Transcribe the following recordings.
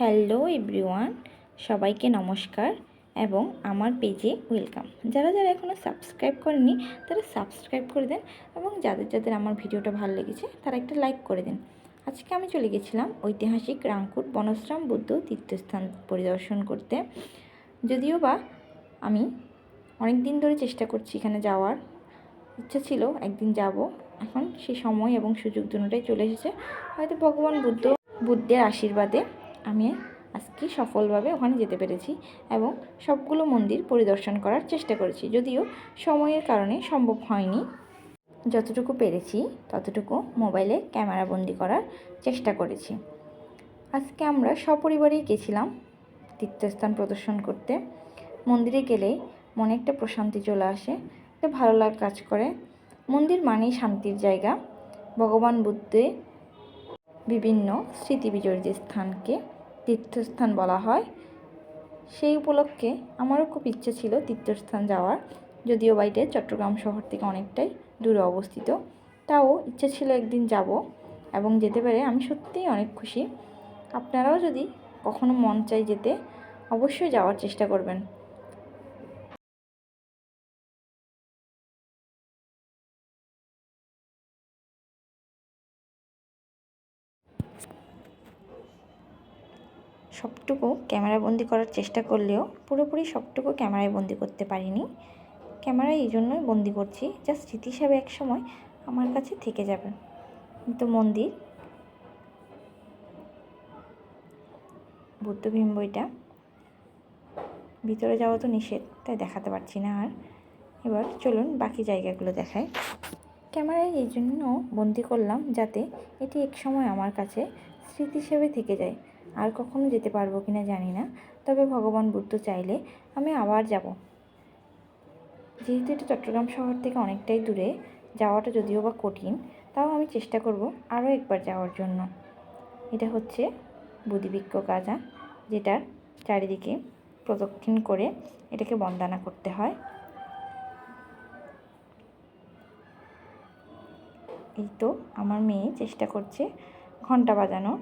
Hello everyone, সবাইকে নমস্কার এবং আমার পেজে ওয়েলকাম। যারা যারা এখনও সাবস্ক্রাইব করেনি তারা সাবস্ক্রাইব করে দেন এবং যাদের যাদের আমার ভিডিওটা ভালো লেগেছে তারা একটা লাইক করে দেন। আজকে আমি চলে গেছিলাম ঐতিহাসিক রাংকুট বনশ্রাম বুদ্ধ তীর্থস্থান পরিদর্শন করতে। যদিও বা আমি অনেক দিন ধরে চেষ্টা করছি এখানে যাওয়ার, ইচ্ছা ছিল একদিন যাব, এখন সেই সময় এবং সুযোগ দুটোটাই চলে এসেছে। হয়তো ভগবান বুদ্ধের আশীর্বাদে আমি আজকে সফলভাবে ওখানে যেতে পেরেছি এবং সবগুলো মন্দির পরিদর্শন করার চেষ্টা করেছি, যদিও সময়ের কারণে সম্ভব হয়নি। যতটুকু পেরেছি ততটুকু মোবাইলে ক্যামেরা বন্দি করার চেষ্টা করেছি। আজকে আমরা সপরিবারেই গেছিলাম তীর্থস্থান প্রদর্শন করতে। মন্দিরে গেলেই মনে একটা প্রশান্তি চলে আসে, একটা ভালো লাগা কাজ করে। মন্দির মানেই শান্তির জায়গা। ভগবান বুদ্ধের বিভিন্ন স্মৃতি বিজড়িত স্থানকে তীর্থস্থান বলা হয়। সেই উপলক্ষে আমারও খুব ইচ্ছে ছিল তীর্থস্থান যাওয়ার, যদিও বাড়িতে চট্টগ্রাম শহর থেকে অনেকটাই দূরে অবস্থিত। তাও ইচ্ছে ছিল একদিন যাব এবং যেতে পেরে আমি সত্যিই অনেক খুশি। আপনারাও যদি কখনো মন চাই যেতে, অবশ্যই যাওয়ার চেষ্টা করবেন। সবটুকু ক্যামেরা বন্দি করার চেষ্টা করলেও পুরোপুরি সবটুকু ক্যামেরায় বন্দি করতে পারিনি। ক্যামেরায় এই জন্যই বন্দি করছি, যা স্মৃতি হিসাবে এক সময় আমার কাছে থেকে যাবে। কিন্তু মন্দির বুদ্ধভীম বইটা ভিতরে যাওয়া তো নিষেধ, তাই দেখাতে পারছি না। আর এবার চলুন বাকি জায়গাগুলো দেখায়। ক্যামেরায় এই জন্য বন্দি করলাম যাতে এটি এক সময় আমার কাছে স্মৃতি হিসেবে থেকে যায়। আর কখনো যেতে পারবো কিনা জানি না, তবে ভগবান বুদ্ধ চাইলে আমি আবার যাব। যেহেতু এটা চট্টগ্রাম শহর থেকে অনেকটাই দূরে, যাওয়াটা যদিও বা কঠিন, তাও আমি চেষ্টা করব আরও একবার যাওয়ার জন্য। এটা হচ্ছে বুদ্ধিবৃক্ষ গাছা, যেটার চারিদিকে প্রদক্ষিণ করে এটাকে বন্দনা করতে হয়। এই তো আমার মেয়ে চেষ্টা করছে ঘন্টা বাজানোর।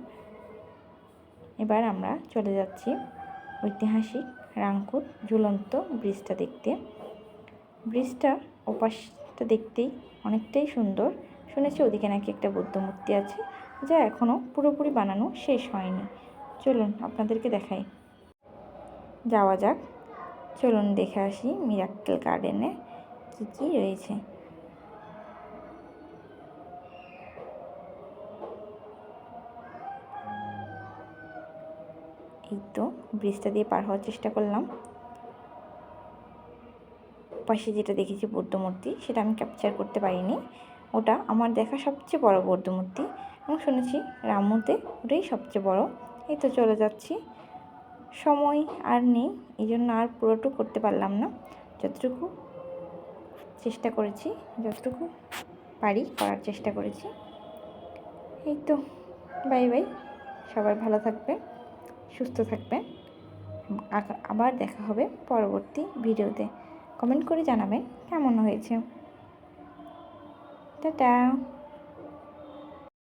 এবার আমরা চলে যাচ্ছি ঐতিহাসিক রাংকুট ঝুলন্ত ব্রিজটা দেখতে। ব্রিজটার ওপাশটা দেখতেই অনেকটাই সুন্দর। শুনেছি ওদিকে নাকি একটা বুদ্ধ মূর্তি আছে, যা এখনও পুরোপুরি বানানো শেষ হয়নি। চলুন আপনাদেরকে দেখাই। যাওয়া যাক, চলুন দেখে আসি মিরাক্কেল গার্ডেনে কী কী রয়েছে। এই তো ব্রিজটা দিয়ে পার হওয়ার চেষ্টা করলাম। পাশে যেটা দেখেছি বৌদ্ধ মূর্তি, সেটা আমি ক্যাপচার করতে পারিনি। ওটা আমার দেখা সবচেয়ে বড় বৌদ্ধ মূর্তি এবং শুনেছি রামুতে ওটাই সবচেয়ে বড়। এই তো চলে যাচ্ছি, সময় আর নেই, এই জন্য আর পুরোটুকু করতে পারলাম না। যতটুকু চেষ্টা করেছি, যতটুকু পারি করার চেষ্টা করেছি। এই তো বাই বাই, সবাই ভালো থাকবেন, সুস্থ থাকবেন। আবার দেখা হবে পরবর্তী ভিডিওতে। কমেন্ট করে জানাবেন কেমন হয়েছে। টাটা।